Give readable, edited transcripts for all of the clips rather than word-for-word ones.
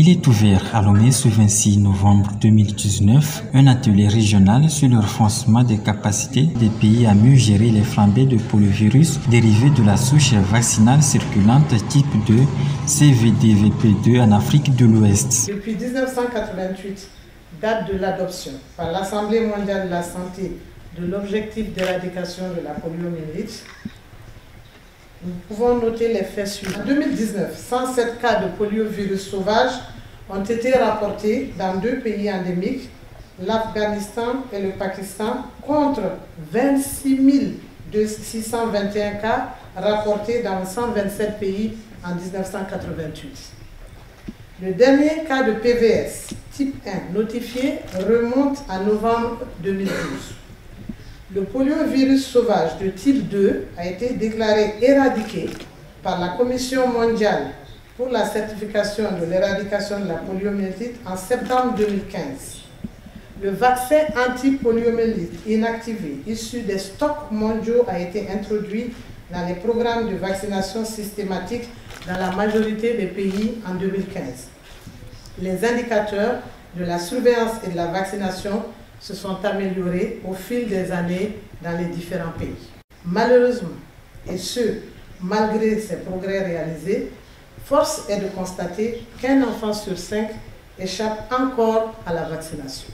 Il est ouvert à Lomé ce 26 novembre 2019, un atelier régional sur le renforcement des capacités des pays à mieux gérer les flambées de poliovirus dérivés de la souche vaccinale circulante type 2 CVDVP2 en Afrique de l'Ouest. Depuis 1988, date de l'adoption par l'Assemblée mondiale de la santé de l'objectif d'éradication de la poliomyélite, nous pouvons noter les faits suivants. En 2019, 107 cas de poliovirus sauvage ont été rapportés dans 2 pays endémiques, l'Afghanistan et le Pakistan, contre 26 621 cas rapportés dans 127 pays en 1988. Le dernier cas de PVS type 1 notifié remonte à novembre 2012. Le poliovirus sauvage de type 2 a été déclaré éradiqué par la Commission mondiale pour la certification de l'éradication de la poliomyélite en septembre 2015. Le vaccin anti-poliomyélite inactivé issu des stocks mondiaux a été introduit dans les programmes de vaccination systématique dans la majorité des pays en 2015. Les indicateurs de la surveillance et de la vaccination se sont améliorés au fil des années dans les différents pays. Malheureusement, et ce, malgré ces progrès réalisés, force est de constater qu'un enfant sur 5 échappe encore à la vaccination.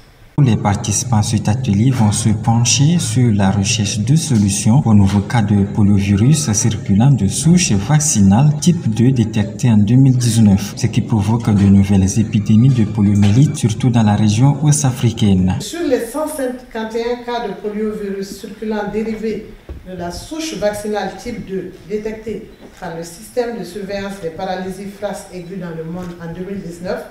Les participants à cet atelier vont se pencher sur la recherche de solutions aux nouveaux cas de poliovirus circulant de souche vaccinale type 2 détectés en 2019, ce qui provoque de nouvelles épidémies de poliomyélite, surtout dans la région ouest-africaine. Sur les 151 cas de poliovirus circulant dérivés de la souche vaccinale type 2 détectés par le système de surveillance des paralysies FRAS aiguës dans le monde en 2019,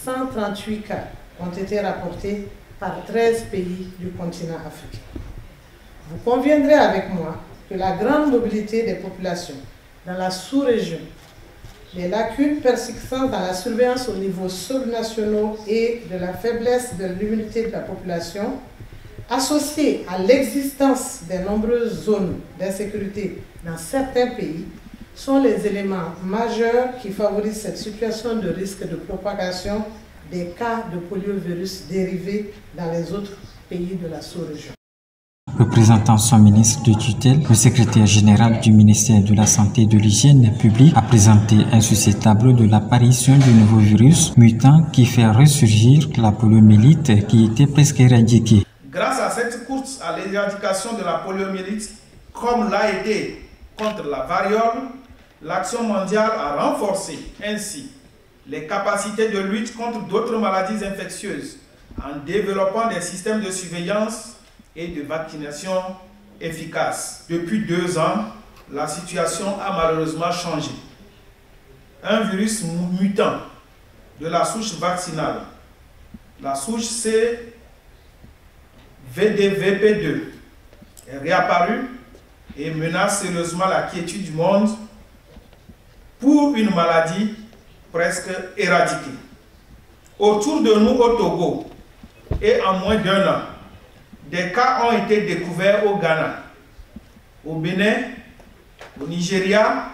138 cas ont été rapportés par 13 pays du continent africain. Vous conviendrez avec moi que la grande mobilité des populations dans la sous-région, les lacunes persistantes dans la surveillance au niveau subnational et de la faiblesse de l'immunité de la population, associées à l'existence des nombreuses zones d'insécurité dans certains pays, sont les éléments majeurs qui favorisent cette situation de risque de propagation des cas de poliovirus dérivés dans les autres pays de la sous-région. Représentant son ministre de tutelle, le secrétaire général du ministère de la Santé et de l'Hygiène publique a présenté un suscitable de l'apparition du nouveau virus mutant qui fait ressurgir la poliomyélite qui était presque éradiquée. Grâce à cette course à l'éradication de la poliomyélite, comme l'a été contre la variole, l'action mondiale a renforcé ainsi les capacités de lutte contre d'autres maladies infectieuses en développant des systèmes de surveillance et de vaccination efficaces. Depuis 2 ans, la situation a malheureusement changé. Un virus mutant de la souche vaccinale, la souche CVDVP2, est réapparu et menace sérieusement la quiétude du monde pour une maladie presque éradiquée. Autour de nous au Togo et en moins d'1 an, des cas ont été découverts au Ghana, au Bénin, au Nigeria,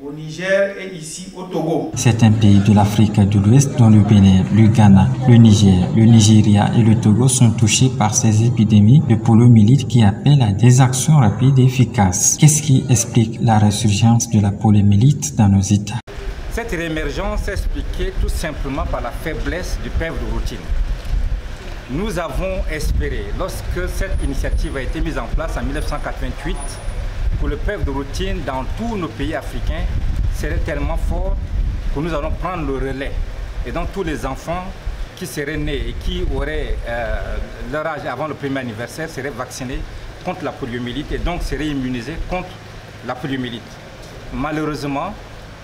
au Niger et ici au Togo. Certains pays de l'Afrique de l'Ouest, dont le Bénin, le Ghana, le Niger, le Nigeria et le Togo, sont touchés par ces épidémies de poliomyélite qui appellent à des actions rapides et efficaces. Qu'est-ce qui explique la résurgence de la poliomyélite dans nos États? Cette réémergence est expliquée tout simplement par la faiblesse du PEV de routine. Nous avons espéré, lorsque cette initiative a été mise en place en 1988, que le PEV de routine dans tous nos pays africains serait tellement fort que nous allons prendre le relais. Et donc tous les enfants qui seraient nés et qui auraient leur âge avant le 1er anniversaire seraient vaccinés contre la poliomyélite et donc seraient immunisés contre la poliomyélite. Malheureusement,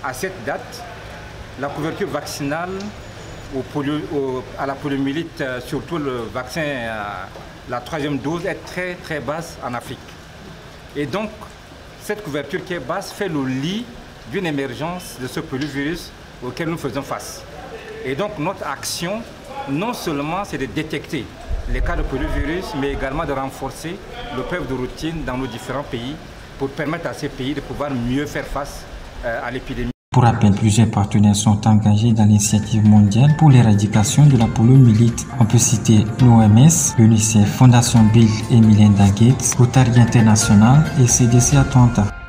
à cette date, la couverture vaccinale à la poliomyélite, surtout le vaccin, la 3e dose, est très basse en Afrique. Et donc, cette couverture qui est basse fait le lit d'une émergence de ce poliovirus auquel nous faisons face. Et donc, notre action, non seulement c'est de détecter les cas de poliovirus, mais également de renforcer le PEV de routine dans nos différents pays pour permettre à ces pays de pouvoir mieux faire face à l'épidémie. Pour rappel, plusieurs partenaires sont engagés dans l'initiative mondiale pour l'éradication de la poliomyélite. On peut citer l'OMS, l'UNICEF, Fondation Bill et Melinda Gates, Rotary International et CDC Atlanta.